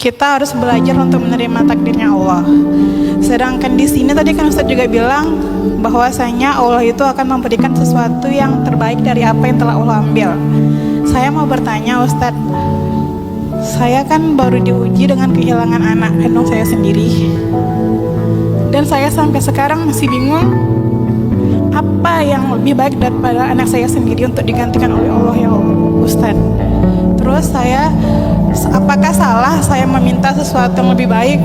kita harus belajar untuk menerima takdirnya Allah. Sedangkan di sini tadi kan Ustadz juga bilang bahwasanya Allah itu akan memberikan sesuatu yang terbaik dari apa yang telah Allah ambil. Saya mau bertanya Ustadz, saya kan baru diuji dengan kehilangan anak kandung saya sendiri, dan saya sampai sekarang masih bingung apa yang lebih baik daripada anak saya sendiri untuk digantikan oleh Allah ya Ustadz. Terus apakah salah saya meminta sesuatu yang lebih baik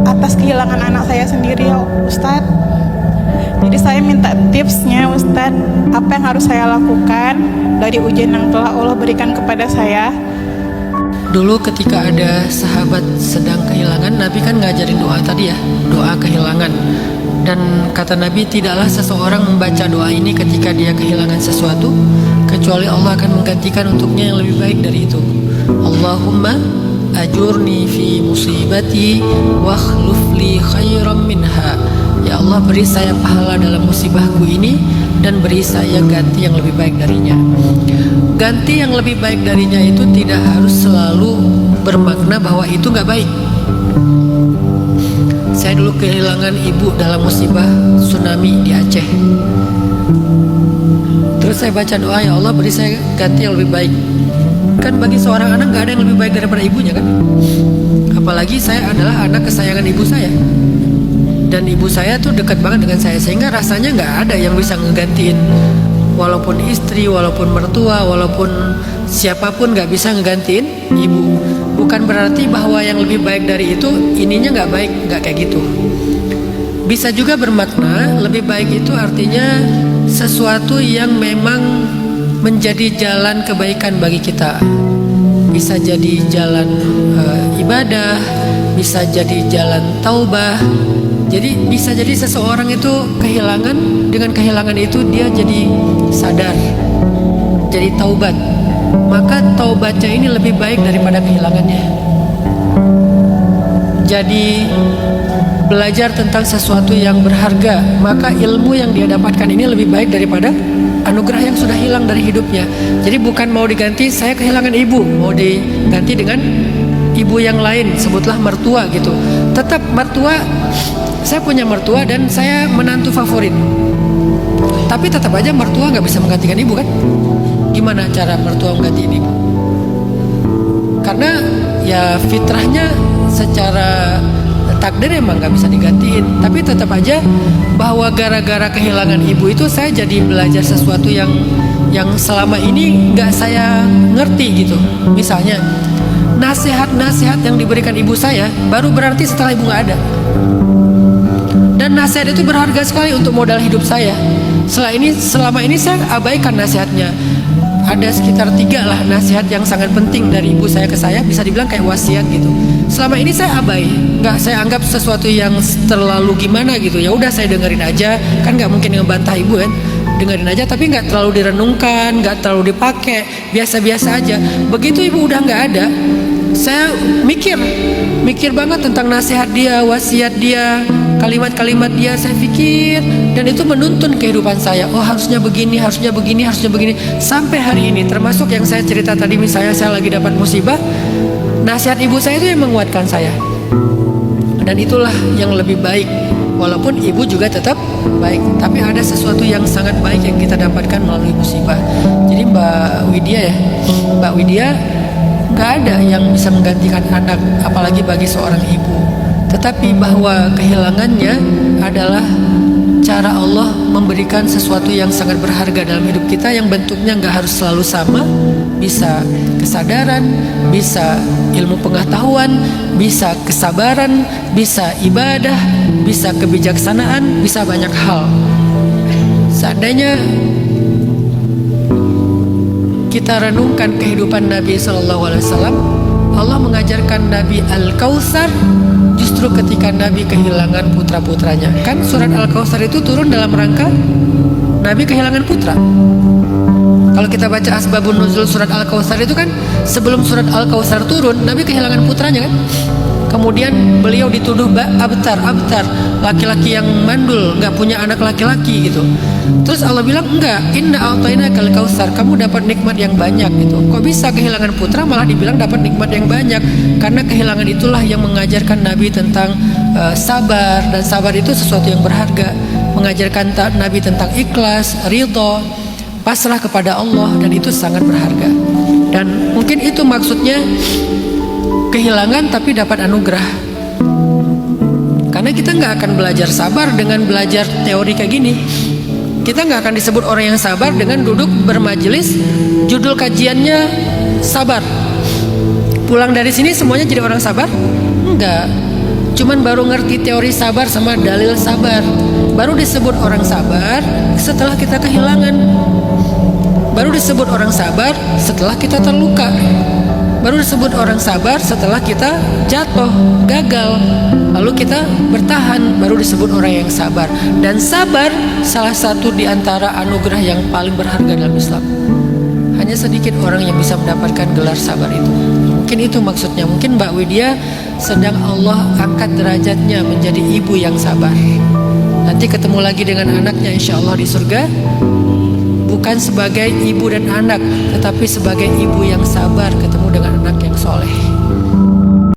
atas kehilangan anak saya sendiri ya Ustadz? Jadi saya minta tipsnya Ustadz, apa yang harus saya lakukan dari ujian yang telah Allah berikan kepada saya. Dulu ketika ada sahabat sedang kehilangan, Nabi kan ngajarin doa tadi ya, doa kehilangan. Dan kata Nabi, tidaklah seseorang membaca doa ini ketika dia kehilangan sesuatu, kecuali Allah akan menggantikan untuknya yang lebih baik dari itu. Allahumma ajurni fi musibati wa akhluf li khairam minha. Ya Allah, beri saya pahala dalam musibahku ini dan beri saya ganti yang lebih baik darinya. Ganti yang lebih baik darinya itu tidak harus selalu bermakna bahwa itu gak baik. Saya dulu kehilangan ibu dalam musibah tsunami di Aceh. Terus saya baca doa, ya Allah beri saya ganti yang lebih baik. Kan bagi seorang anak gak ada yang lebih baik daripada ibunya kan. Apalagi saya adalah anak kesayangan ibu saya, dan ibu saya tuh dekat banget dengan saya, sehingga rasanya gak ada yang bisa ngegantiin. Walaupun istri, walaupun mertua, walaupun siapapun gak bisa ngegantiin ibu. Bukan berarti bahwa yang lebih baik dari itu ininya gak baik, gak kayak gitu. Bisa juga bermakna lebih baik itu artinya sesuatu yang memang menjadi jalan kebaikan bagi kita. Bisa jadi jalan ibadah, bisa jadi jalan taubah. Jadi bisa jadi seseorang itu kehilangan, dengan kehilangan itu dia jadi sadar, jadi taubat. Maka taubatnya ini lebih baik daripada kehilangannya. Jadi belajar tentang sesuatu yang berharga, maka ilmu yang dia dapatkan ini lebih baik daripada anugerah yang sudah hilang dari hidupnya. Jadi bukan mau diganti, saya kehilangan ibu, mau diganti dengan ibu yang lain, sebutlah mertua gitu. Tetap mertua, saya punya mertua dan saya menantu favorit. Tapi tetap aja mertua gak bisa menggantikan ibu kan? Gimana cara mertua menggantiin ibu? Karena ya fitrahnya secara takdir emang gak bisa digantiin. Tapi tetap aja bahwa gara-gara kehilangan ibu itu saya jadi belajar sesuatu yang selama ini gak saya ngerti gitu. Misalnya nasihat-nasihat yang diberikan ibu saya baru berarti setelah ibu gak ada. Dan nasihat itu berharga sekali untuk modal hidup saya. Selama ini saya abaikan nasihatnya. Ada sekitar 3 lah nasihat yang sangat penting dari ibu saya ke saya, bisa dibilang kayak wasiat gitu. Selama ini saya abai, nggak saya anggap sesuatu yang terlalu gimana gitu. Ya udah saya dengerin aja, kan nggak mungkin ngebantah ibu kan. Dengerin aja tapi nggak terlalu direnungkan, nggak terlalu dipakai, biasa-biasa aja. Begitu ibu udah nggak ada, saya mikir banget tentang nasihat dia, wasiat dia, kalimat-kalimat dia. Saya pikir, dan itu menuntun kehidupan saya. Oh harusnya begini, harusnya begini, harusnya begini. Sampai hari ini, termasuk yang saya cerita tadi, misalnya saya lagi dapat musibah, nasihat ibu saya itu yang menguatkan saya. Dan itulah yang lebih baik. Walaupun ibu juga tetap baik, tapi ada sesuatu yang sangat baik yang kita dapatkan melalui musibah. Jadi Mbak Widya gak ada yang bisa menggantikan anak, apalagi bagi seorang ibu. Tetapi bahwa kehilangannya adalah cara Allah memberikan sesuatu yang sangat berharga dalam hidup kita, yang bentuknya gak harus selalu sama. Bisa kesadaran, bisa ilmu pengetahuan, bisa kesabaran, bisa ibadah, bisa kebijaksanaan, bisa banyak hal. Seandainya kita renungkan kehidupan Nabi SAW, Allah mengajarkan Nabi Al-Kautsar justru ketika Nabi kehilangan putra-putranya. Kan surat Al-Kautsar itu turun dalam rangka Nabi kehilangan putra. Kalau kita baca asbabun nuzul surat Al-Kautsar itu kan sebelum surat Al-Kautsar turun, Nabi kehilangan putranya kan. kemudian beliau dituduh abtar, laki-laki yang mandul, nggak punya anak laki-laki gitu. Terus Allah bilang enggak, inna a'tainakal kautsar, kamu dapat nikmat yang banyak gitu. Kok bisa kehilangan putra malah dibilang dapat nikmat yang banyak? Karena kehilangan itulah yang mengajarkan Nabi tentang sabar, dan sabar itu sesuatu yang berharga. Mengajarkan Nabi tentang ikhlas, ridho, pasrah kepada Allah, dan itu sangat berharga. Dan mungkin itu maksudnya kehilangan tapi dapat anugerah. Karena kita nggak akan belajar sabar dengan belajar teori kayak gini. Kita nggak akan disebut orang yang sabar dengan duduk bermajelis, judul kajiannya sabar. Pulang dari sini semuanya jadi orang sabar? Enggak. Cuman baru ngerti teori sabar sama dalil sabar. Baru disebut orang sabar setelah kita kehilangan. Baru disebut orang sabar setelah kita terluka. Baru disebut orang sabar setelah kita jatuh, gagal, lalu kita bertahan, baru disebut orang yang sabar. Dan sabar salah satu di antara anugerah yang paling berharga dalam Islam. Hanya sedikit orang yang bisa mendapatkan gelar sabar itu. Mungkin itu maksudnya. Mungkin Mbak Widya sedang Allah angkat derajatnya menjadi ibu yang sabar. Nanti ketemu lagi dengan anaknya insya Allah di surga, bukan sebagai ibu dan anak, tetapi sebagai ibu yang sabar ketemu dengan anak yang soleh.